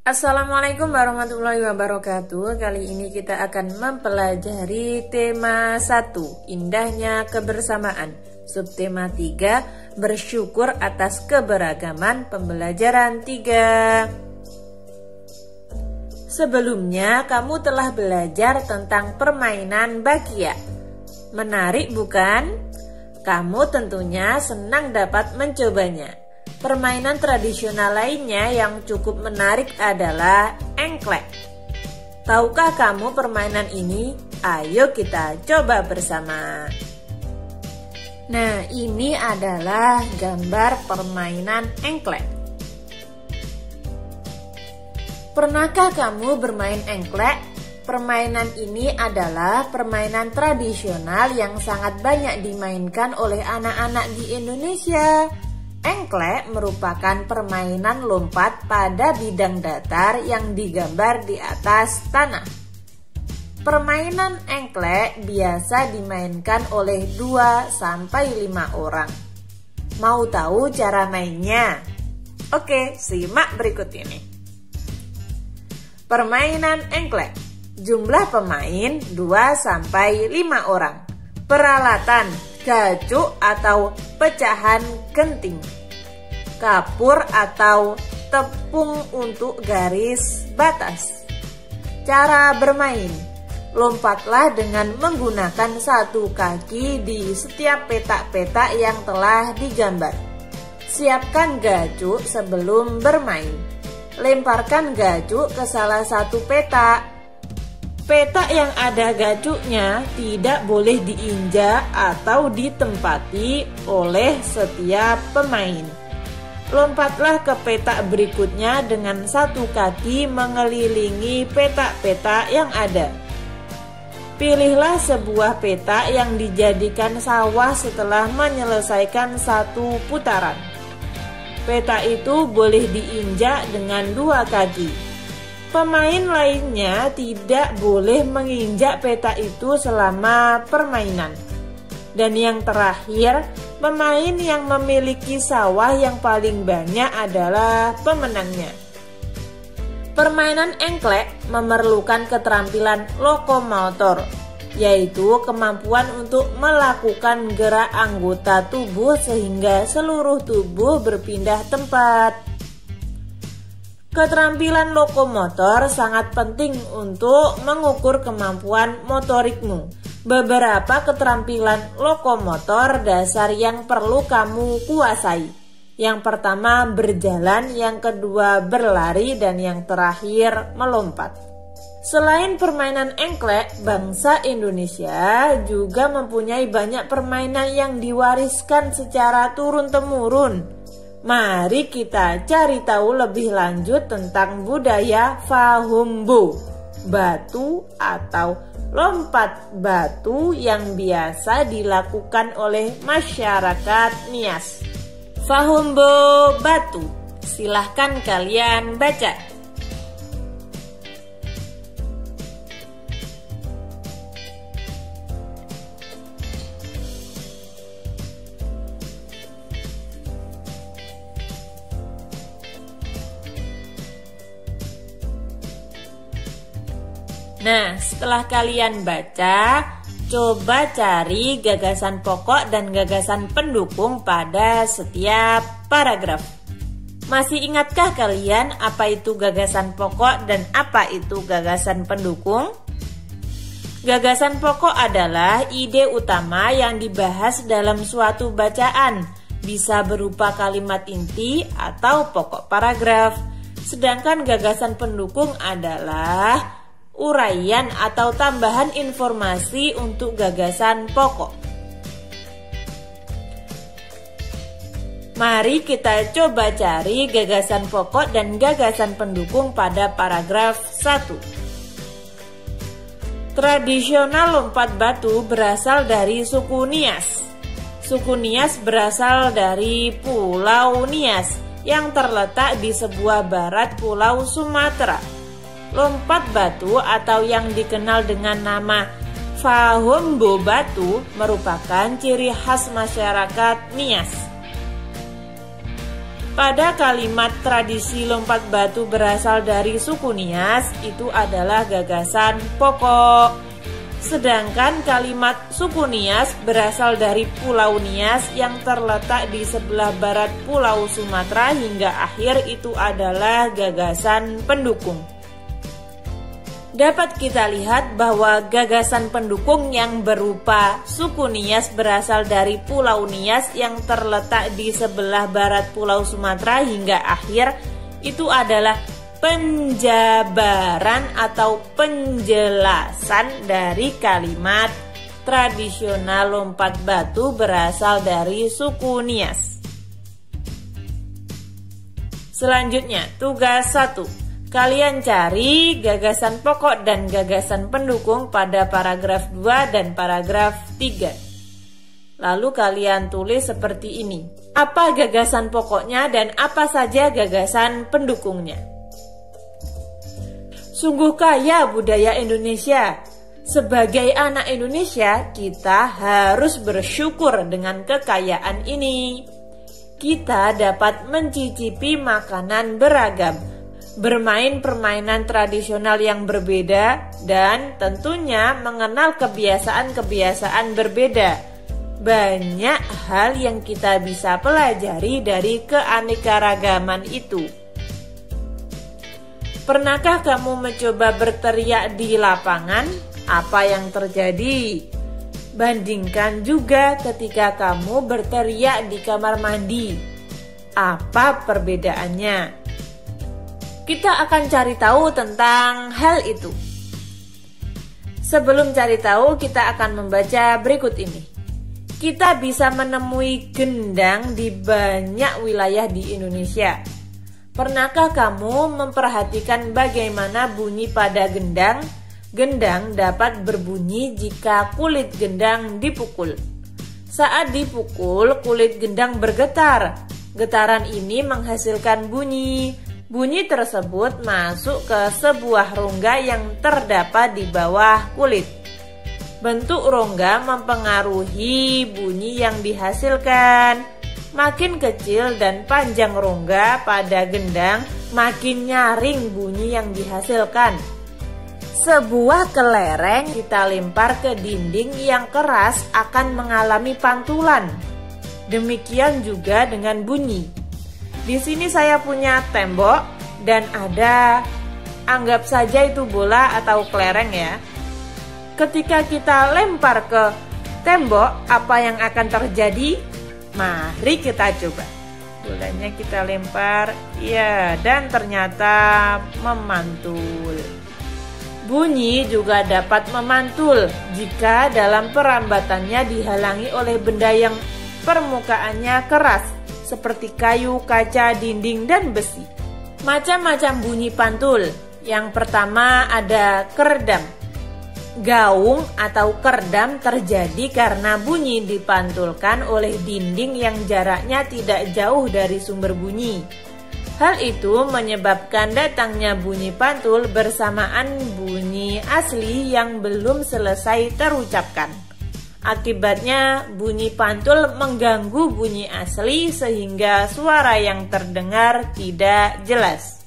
Assalamualaikum warahmatullahi wabarakatuh. Kali ini kita akan mempelajari tema 1, indahnya kebersamaan. Subtema 3, bersyukur atas keberagaman. Pembelajaran 3. Sebelumnya kamu telah belajar tentang permainan bakia. Menarik bukan? Kamu tentunya senang dapat mencobanya. Permainan tradisional lainnya yang cukup menarik adalah engklek. Tahukah kamu permainan ini? Ayo kita coba bersama. Nah, ini adalah gambar permainan engklek. Pernahkah kamu bermain engklek? Permainan ini adalah permainan tradisional yang sangat banyak dimainkan oleh anak-anak di Indonesia. Engklek merupakan permainan lompat pada bidang datar yang digambar di atas tanah. Permainan engklek biasa dimainkan oleh 2-5 orang. Mau tahu cara mainnya? Oke, simak berikut ini. Permainan engklek. Jumlah pemain 2-5 orang. Peralatan: gacuk atau pecahan genting, kapur atau tepung untuk garis batas. Cara bermain: lompatlah dengan menggunakan satu kaki di setiap petak-petak yang telah digambar. Siapkan gacuk sebelum bermain. Lemparkan gacuk ke salah satu petak. Petak yang ada gacuknya tidak boleh diinjak atau ditempati oleh setiap pemain. Lompatlah ke petak berikutnya dengan satu kaki mengelilingi petak-petak yang ada. Pilihlah sebuah petak yang dijadikan sawah setelah menyelesaikan satu putaran. Petak itu boleh diinjak dengan dua kaki. Pemain lainnya tidak boleh menginjak petak itu selama permainan. Dan yang terakhir, pemain yang memiliki sawah yang paling banyak adalah pemenangnya. Permainan engklek memerlukan keterampilan lokomotor, yaitu kemampuan untuk melakukan gerak anggota tubuh sehingga seluruh tubuh berpindah tempat. Keterampilan lokomotor sangat penting untuk mengukur kemampuan motorikmu. Beberapa keterampilan lokomotor dasar yang perlu kamu kuasai. Yang pertama berjalan, yang kedua berlari, dan yang terakhir melompat. Selain permainan engklek, bangsa Indonesia juga mempunyai banyak permainan yang diwariskan secara turun-temurun. Mari kita cari tahu lebih lanjut tentang budaya Fahumbo, batu atau lompat batu yang biasa dilakukan oleh masyarakat Nias. Fahumbo batu, silahkan kalian baca. Nah, setelah kalian baca, coba cari gagasan pokok dan gagasan pendukung pada setiap paragraf. Masih ingatkah kalian apa itu gagasan pokok dan apa itu gagasan pendukung? Gagasan pokok adalah ide utama yang dibahas dalam suatu bacaan, bisa berupa kalimat inti atau pokok paragraf. Sedangkan gagasan pendukung adalah uraian atau tambahan informasi untuk gagasan pokok. Mari kita coba cari gagasan pokok dan gagasan pendukung pada paragraf 1. Tradisional lompat batu berasal dari suku Nias. Suku Nias berasal dari Pulau Nias yang terletak di sebelah barat Pulau Sumatera. Lompat batu atau yang dikenal dengan nama Fahumbo batu merupakan ciri khas masyarakat Nias. Pada kalimat tradisi lompat batu berasal dari suku Nias, itu adalah gagasan pokok. Sedangkan kalimat suku Nias berasal dari Pulau Nias yang terletak di sebelah barat Pulau Sumatera hingga akhir, itu adalah gagasan pendukung. Dapat kita lihat bahwa gagasan pendukung yang berupa suku Nias berasal dari Pulau Nias yang terletak di sebelah barat Pulau Sumatera hingga akhir, itu adalah penjabaran atau penjelasan dari kalimat tradisional lompat batu berasal dari suku Nias. Selanjutnya, tugas 1. Kalian cari gagasan pokok dan gagasan pendukung pada paragraf 2 dan paragraf 3. Lalu kalian tulis seperti ini. Apa gagasan pokoknya dan apa saja gagasan pendukungnya? Sungguh kaya budaya Indonesia. Sebagai anak Indonesia, kita harus bersyukur dengan kekayaan ini. Kita dapat mencicipi makanan beragam, bermain permainan tradisional yang berbeda, dan tentunya mengenal kebiasaan-kebiasaan berbeda. Banyak hal yang kita bisa pelajari dari keanekaragaman itu. Pernahkah kamu mencoba berteriak di lapangan? Apa yang terjadi? Bandingkan juga ketika kamu berteriak di kamar mandi. Apa perbedaannya? Kita akan cari tahu tentang hal itu. Sebelum cari tahu, kita akan membaca berikut ini. Kita bisa menemui gendang di banyak wilayah di Indonesia. Pernahkah kamu memperhatikan bagaimana bunyi pada gendang? Gendang dapat berbunyi jika kulit gendang dipukul. Saat dipukul, kulit gendang bergetar. Getaran ini menghasilkan bunyi. Bunyi tersebut masuk ke sebuah rongga yang terdapat di bawah kulit. Bentuk rongga mempengaruhi bunyi yang dihasilkan. Makin kecil dan panjang rongga pada gendang, makin nyaring bunyi yang dihasilkan. Sebuah kelereng kita lempar ke dinding yang keras akan mengalami pantulan. Demikian juga dengan bunyi. Di sini saya punya tembok dan ada, anggap saja itu bola atau kelereng ya. Ketika kita lempar ke tembok, apa yang akan terjadi? Mari kita coba. Bolanya kita lempar, ya, dan ternyata memantul. Bunyi juga dapat memantul jika dalam perambatannya dihalangi oleh benda yang permukaannya keras, seperti kayu, kaca, dinding, dan besi. Macam-macam bunyi pantul. Yang pertama ada keredam. Gaung atau keredam terjadi karena bunyi dipantulkan oleh dinding yang jaraknya tidak jauh dari sumber bunyi. Hal itu menyebabkan datangnya bunyi pantul bersamaan bunyi asli yang belum selesai terucapkan. Akibatnya bunyi pantul mengganggu bunyi asli sehingga suara yang terdengar tidak jelas.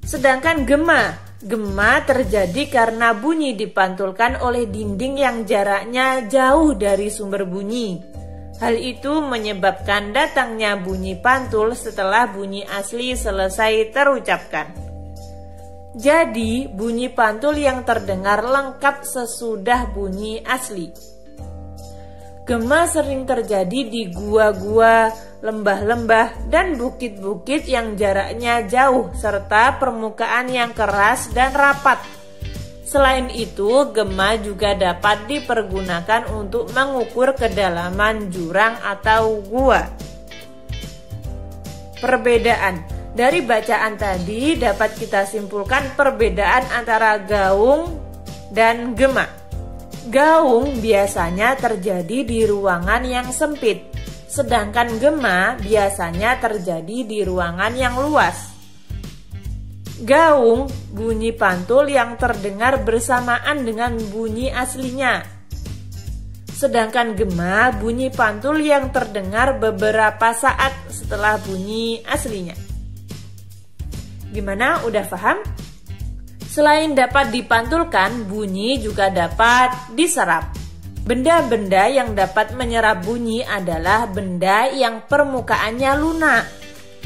Sedangkan gema terjadi karena bunyi dipantulkan oleh dinding yang jaraknya jauh dari sumber bunyi. Hal itu menyebabkan datangnya bunyi pantul setelah bunyi asli selesai terucapkan. Jadi, bunyi pantul yang terdengar lengkap sesudah bunyi asli. Gema sering terjadi di gua-gua, lembah-lembah, dan bukit-bukit yang jaraknya jauh serta permukaan yang keras dan rapat. Selain itu, gema juga dapat dipergunakan untuk mengukur kedalaman jurang atau gua. Perbedaan. Dari bacaan tadi dapat kita simpulkan perbedaan antara gaung dan gema. Gaung biasanya terjadi di ruangan yang sempit, sedangkan gema biasanya terjadi di ruangan yang luas. Gaung bunyi pantul yang terdengar bersamaan dengan bunyi aslinya. Sedangkan gema bunyi pantul yang terdengar beberapa saat setelah bunyi aslinya. Gimana, udah paham? Selain dapat dipantulkan, bunyi juga dapat diserap. Benda-benda yang dapat menyerap bunyi adalah benda yang permukaannya lunak.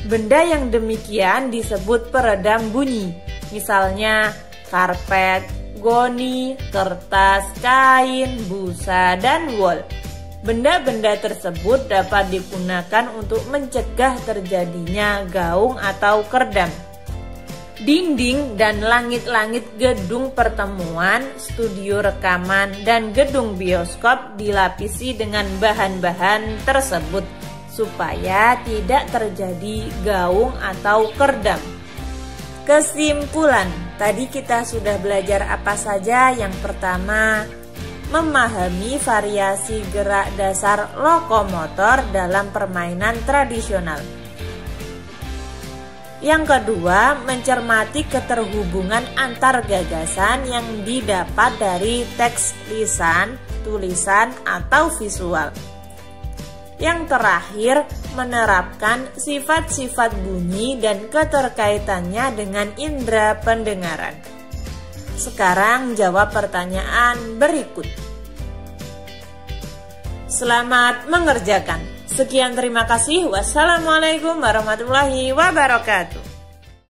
Benda yang demikian disebut peredam bunyi. Misalnya karpet, goni, kertas, kain, busa, dan wol. Benda-benda tersebut dapat digunakan untuk mencegah terjadinya gaung atau kerdam. Dinding dan langit-langit gedung pertemuan, studio rekaman, dan gedung bioskop dilapisi dengan bahan-bahan tersebut supaya tidak terjadi gaung atau kerdam. Kesimpulan, tadi kita sudah belajar apa saja? Yang pertama, memahami variasi gerak dasar lokomotor dalam permainan tradisional. Yang kedua, mencermati keterhubungan antar gagasan yang didapat dari teks lisan, tulisan, atau visual. Yang terakhir, menerapkan sifat-sifat bunyi dan keterkaitannya dengan indera pendengaran. Sekarang jawab pertanyaan berikut. Selamat mengerjakan. Sekian, terima kasih. Wassalamualaikum warahmatullahi wabarakatuh.